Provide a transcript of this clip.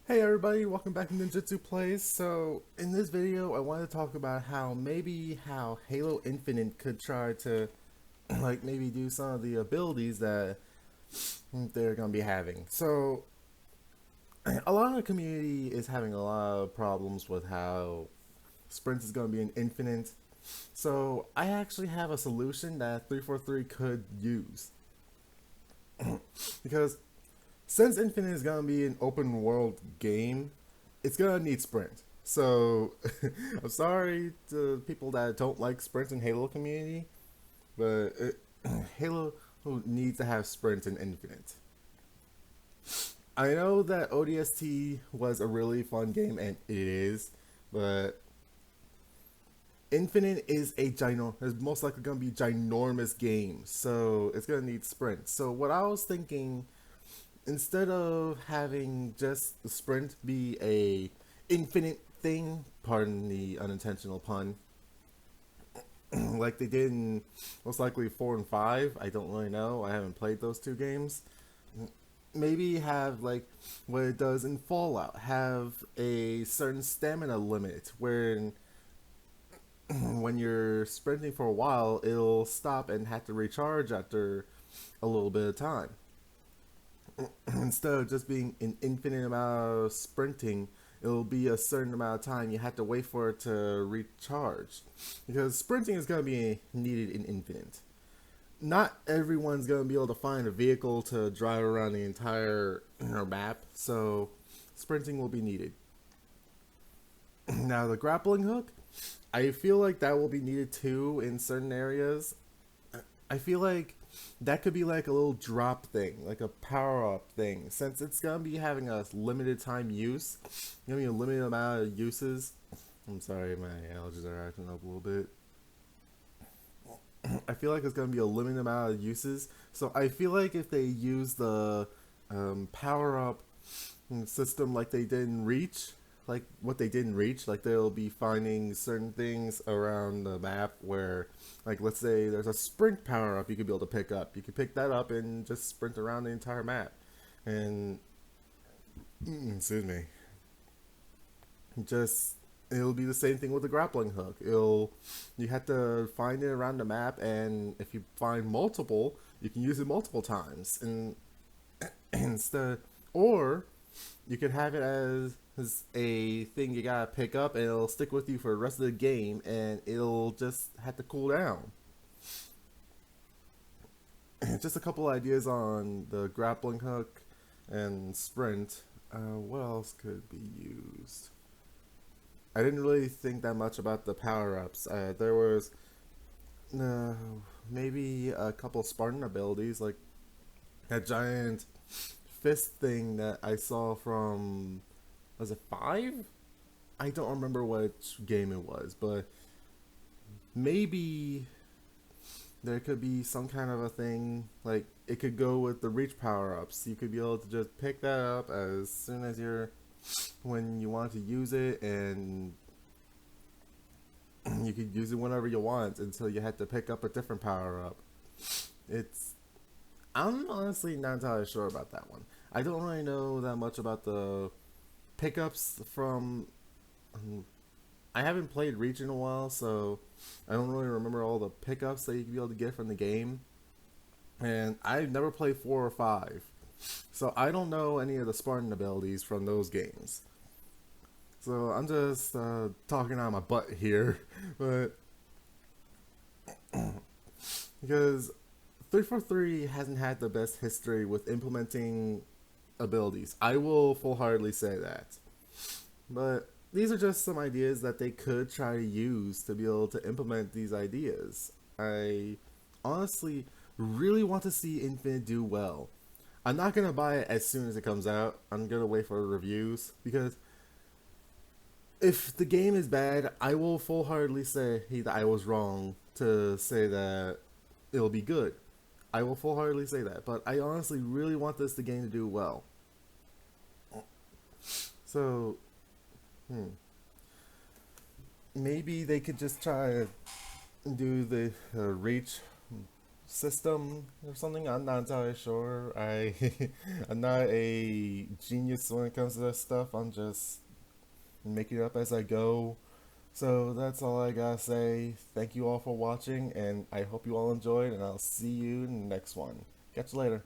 Hey everybody, welcome back to Ninjutsu Plays. So, in this video, I want to talk about how Halo Infinite could try to, maybe do some of the abilities that they're going to be having. So, a lot of the community is having a lot of problems with how Sprint is going to be an Infinite. So, I actually have a solution that 343 could use. Because since Infinite is gonna be an open world game, it's gonna need sprint. So I'm sorry to people that don't like sprint in Halo community, but Halo needs to have sprint in Infinite. I know that ODST was a really fun game, and it is, but Infinite is most likely gonna be ginormous game, so it's gonna need sprint. So what I was thinking, instead of having just the sprint be a infinite thing, pardon the unintentional pun, like they did in most likely 4 and 5, I don't really know, I haven't played those two games. Maybe have like what it does in Fallout, have a certain stamina limit where when you're sprinting for a while, it'll stop and have to recharge after a little bit of time. Instead of just being an infinite amount of sprinting, it'll be a certain amount of time you have to wait for it to recharge. Because sprinting is going to be needed in Infinite. Not everyone's going to be able to find a vehicle to drive around the entire map, so sprinting will be needed. Now, the grappling hook, I feel like that will be needed too in certain areas. I feel like that could be like a little drop thing, like a power up thing. Since it's gonna be having a limited time use, gonna be a limited amount of uses. I'm sorry, my allergies are acting up a little bit. I feel like it's gonna be a limited amount of uses. So I feel like if they use the power up system like they did in Reach, like what they did in Reach, like they'll be finding certain things around the map where, like, let's say there's a sprint power up you could be able to pick up. You could pick that up and just sprint around the entire map. And, excuse me, just it'll be the same thing with the grappling hook. You have to find it around the map, and if you find multiple, you can use it multiple times, and instead, or you could have it as a thing you gotta pick up, and it'll stick with you for the rest of the game, and it'll just have to cool down. Just a couple ideas on the grappling hook and sprint. What else could be used? I didn't really think that much about the power ups. There was uh, maybe a couple Spartan abilities, like that giant fist thing that I saw from, was it 5? I don't remember which game it was, but maybe there could be some kind of a thing, like it could go with the reach power ups. You could be able to just pick that up as soon as when you want to use it, and you could use it whenever you want until you have to pick up a different power up. It's I'm honestly not entirely sure about that one. I don't really know that much about the pickups from. I haven't played Reach in a while, so I don't really remember all the pickups that you can be able to get from the game. And I've never played 4 or 5, so I don't know any of the Spartan abilities from those games. So I'm just talking out of my butt here, but because 343 hasn't had the best history with implementing abilities. I will full heartedly say that. But these are just some ideas that they could try to use to be able to implement these ideas. I honestly really want to see Infinite do well. I'm not gonna buy it as soon as it comes out. I'm gonna wait for reviews, because if the game is bad, I will full heartedly say that I was wrong to say that it'll be good. I will full heartedly say that, but I honestly really want the game to do well. So, maybe they could just try to do the reach system or something. I'm not entirely sure. I'm not a genius when it comes to this stuff. I'm just making it up as I go. So that's all I gotta say. Thank you all for watching, and I hope you all enjoyed, and I'll see you in the next one. Catch you later.